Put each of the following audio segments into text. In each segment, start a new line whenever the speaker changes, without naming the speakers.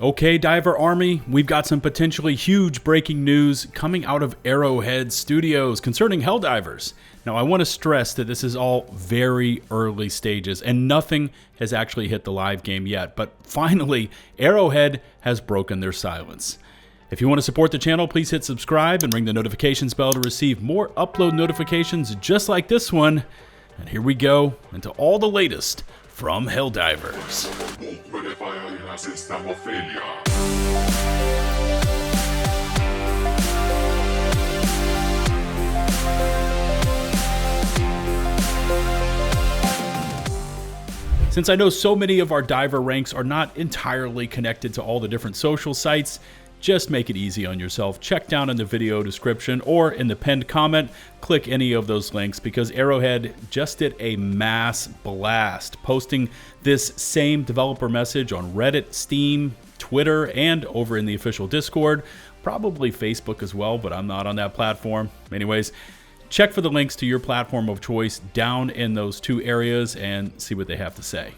Okay, Diver Army, we've got some potentially huge breaking news coming out of Arrowhead Studios concerning Helldivers. Now, I want to stress that this is all very early stages and nothing has actually hit the live game yet, but finally, Arrowhead has broken their silence. If you want to support the channel, please hit subscribe and ring the notifications bell to receive more upload notifications just like this one. And here we go into all the latest from Helldivers. Since I know so many of our diver ranks are not entirely connected to all the different social sites, just make it easy on yourself. Check down in the video description or in the pinned comment, click any of those links because Arrowhead just did a mass blast, posting this same developer message on Reddit, Steam, Twitter, and over in the official Discord, probably Facebook as well, but I'm not on that platform. Anyways, check for the links to your platform of choice down in those two areas and see what they have to say.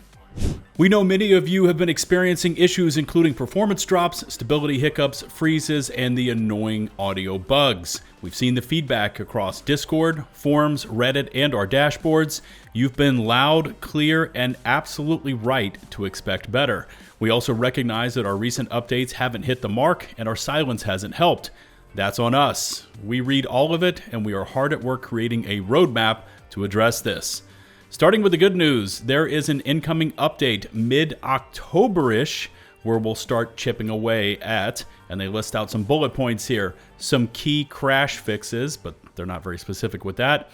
We know many of you have been experiencing issues including performance drops, stability hiccups, freezes, and the annoying audio bugs. We've seen the feedback across Discord, forums, Reddit, and our dashboards. You've been loud, clear, and absolutely right to expect better. We also recognize that our recent updates haven't hit the mark and our silence hasn't helped. That's on us. We read all of it and we are hard at work creating a roadmap to address this. Starting with the good news, there is an incoming update mid-October-ish where we'll start chipping away at, and they list out some bullet points here, some key crash fixes, but they're not very specific with that.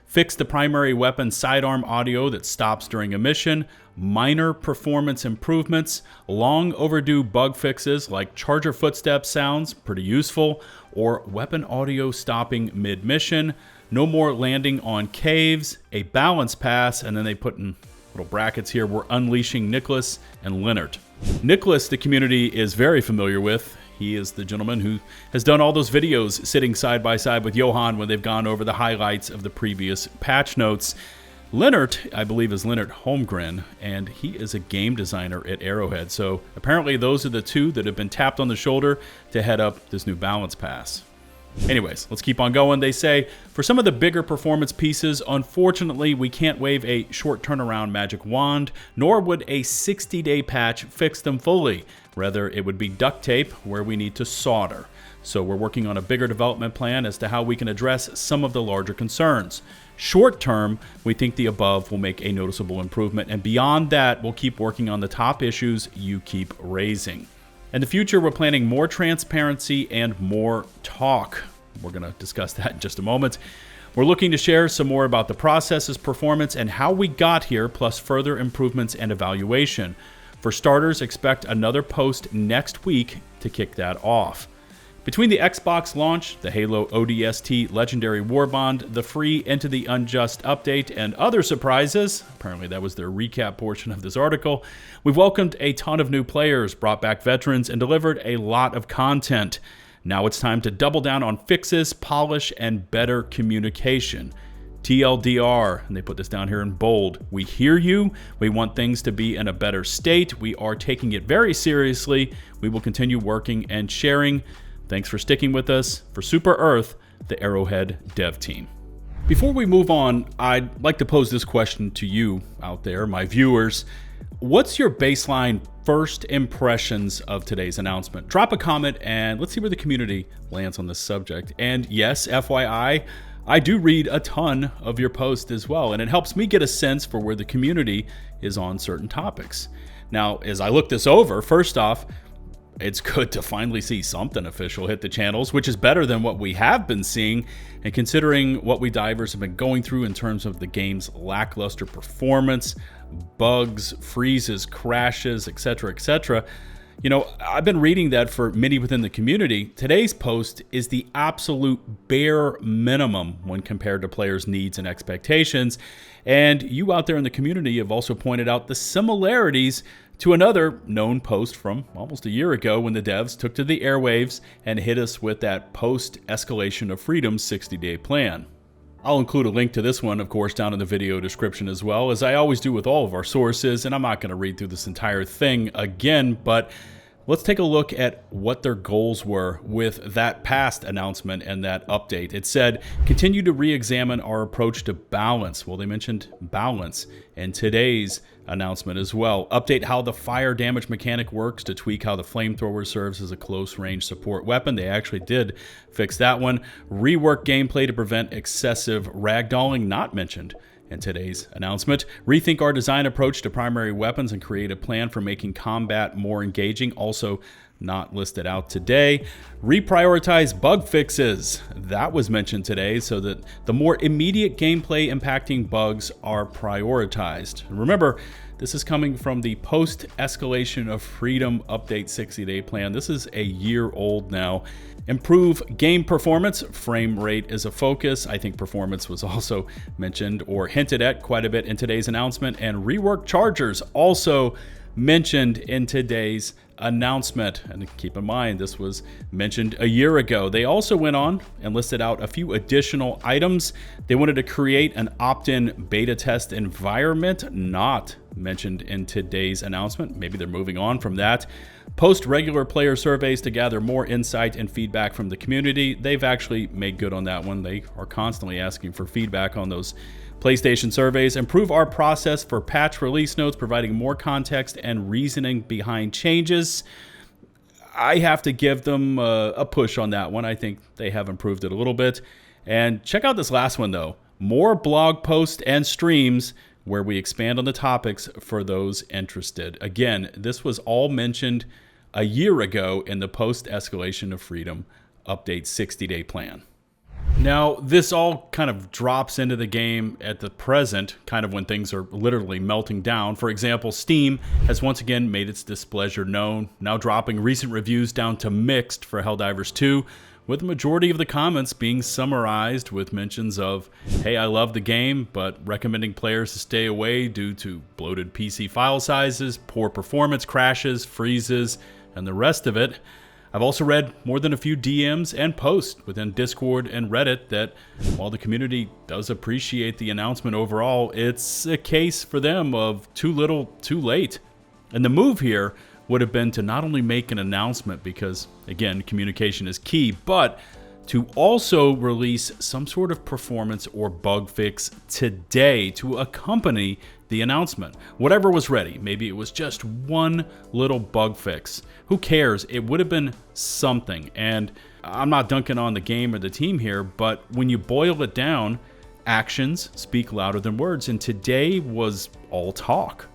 Fix the primary weapon sidearm audio that stops during a mission, minor performance improvements, long overdue bug fixes like charger footstep sounds, pretty useful, or weapon audio stopping mid-mission, no more landing on caves, a balance pass, and then they put in little brackets here, we're unleashing 𝗔𝗲𝗃 and 𝗔𝗏𝗏. 𝗔𝗔𝗃, the community is very familiar with. He is the gentleman who has done all those videos sitting side by side with Johan when they've gone over the highlights of the previous patch notes. 𝗔𝗏𝗏, I believe, is 𝗔𝗏𝗏𝗏, and he is a game designer at Arrowhead. So apparently those are the two that have been tapped on the shoulder to head up this new balance pass. Anyways, let's keep on going. They say, for some of the bigger performance pieces, unfortunately, we can't wave a short turnaround magic wand, nor would a 60-day patch fix them fully. Rather, it would be duct tape where we need to solder. So we're working on a bigger development plan as to how we can address some of the larger concerns. Short term, we think the above will make a noticeable improvement, and beyond that, we'll keep working on the top issues you keep raising. In the future, we're planning more transparency and more talk. We're going to discuss that in just a moment. We're looking to share some more about the processes, performance, and how we got here, plus further improvements and evaluation. For starters, expect another post next week to kick that off. Between the Xbox launch, the Halo ODST Legendary Warbond, the free Into the Unjust update, and other surprises, apparently that was their recap portion of this article, we've welcomed a ton of new players, brought back veterans, and delivered a lot of content. Now it's time to double down on fixes, polish, and better communication. TLDR, and they put this down here in bold, we hear you, we want things to be in a better state, we are taking it very seriously, we will continue working and sharing. Thanks for sticking with us. For Super Earth, the Arrowhead dev team. Before we move on, I'd like to pose this question to you out there, my viewers. What's your baseline first impressions of today's announcement? Drop a comment and let's see where the community lands on this subject. And yes, FYI, I do read a ton of your posts as well, and it helps me get a sense for where the community is on certain topics. Now, as I look this over, first off, it's good to finally see something official hit the channels, which is better than what we have been seeing. And considering what we divers have been going through in terms of the game's lackluster performance, bugs, freezes, crashes, etc., you know, I've been reading that for many within the community, today's post is the absolute bare minimum when compared to players' needs and expectations. And you out there in the community have also pointed out the similarities to another known post from almost a year ago when the devs took to the airwaves and hit us with that post-Escalation of Freedom 60-day plan. I'll include a link to this one, of course, down in the video description as well, as I always do with all of our sources, and I'm not going to read through this entire thing again, but Let's take a look at what their goals were with that past announcement and that update. It said, continue to re-examine our approach to balance. Well, they mentioned balance in today's announcement as well. Update how the fire damage mechanic works to tweak how the flamethrower serves as a close range support weapon. They actually did fix that one. Rework gameplay to prevent excessive ragdolling, not mentioned in today's announcement. Rethink our design approach to primary weapons and create a plan for making combat more engaging. Also not listed out today. Reprioritize bug fixes. That was mentioned today so that the more immediate gameplay impacting bugs are prioritized. Remember, this is coming from the post-Escalation of Freedom Update 60-day plan. This is a year old now. Improve game performance. Frame rate is a focus. I think performance was also mentioned or hinted at quite a bit in today's announcement. And rework chargers, also mentioned in today's announcement. And keep in mind, this was mentioned a year ago. They also went on and listed out a few additional items. They wanted to create an opt-in beta test environment, not mentioned in today's announcement. Maybe they're moving on from that. Post regular player surveys to gather more insight and feedback from the community. They've actually made good on that one. They are constantly asking for feedback on those PlayStation surveys. Improve our process for patch release notes, providing more context and reasoning behind changes. I have to give them a push on that one. I think they have improved it a little bit. And check out this last one, though. More blog posts and streams where we expand on the topics for those interested. Again, this was all mentioned a year ago in the post-Escalation of Freedom Update 60-day plan. Now, this all kind of drops into the game at the present, kind of when things are literally melting down. For example, Steam has once again made its displeasure known, now dropping recent reviews down to mixed for Helldivers 2, with the majority of the comments being summarized with mentions of, hey, I love the game, but recommending players to stay away due to bloated PC file sizes, poor performance, crashes, freezes, and the rest of it. I've also read more than a few DMs and posts within Discord and Reddit that while the community does appreciate the announcement overall, it's a case for them of too little, too late. And the move here would have been to not only make an announcement because, again, communication is key, but to also release some sort of performance or bug fix today to accompany the announcement. Whatever was ready, maybe it was just one little bug fix. Who cares? It would have been something. And I'm not dunking on the game or the team here, but when you boil it down, actions speak louder than words, and today was all talk.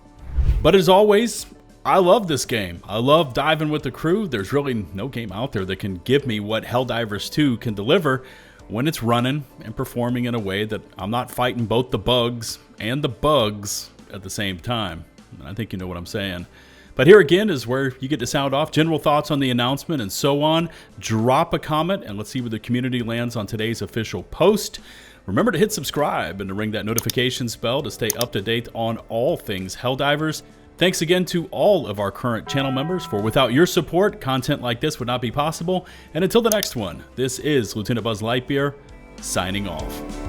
But as always, I love this game. I love diving with the crew. There's really no game out there that can give me what Helldivers 2 can deliver when it's running and performing in a way that I'm not fighting both the bugs and the bugs at the same time. I think you know what I'm saying. But here again is where you get to sound off general thoughts on the announcement and so on. Drop a comment and let's see where the community lands on today's official post. Remember to hit subscribe and to ring that notifications bell to stay up to date on all things Helldivers. Thanks again to all of our current channel members, for without your support, content like this would not be possible. And until the next one, this is 𝗲𝗲𝗹𝗶𝘀𝗂𝗏 signing off.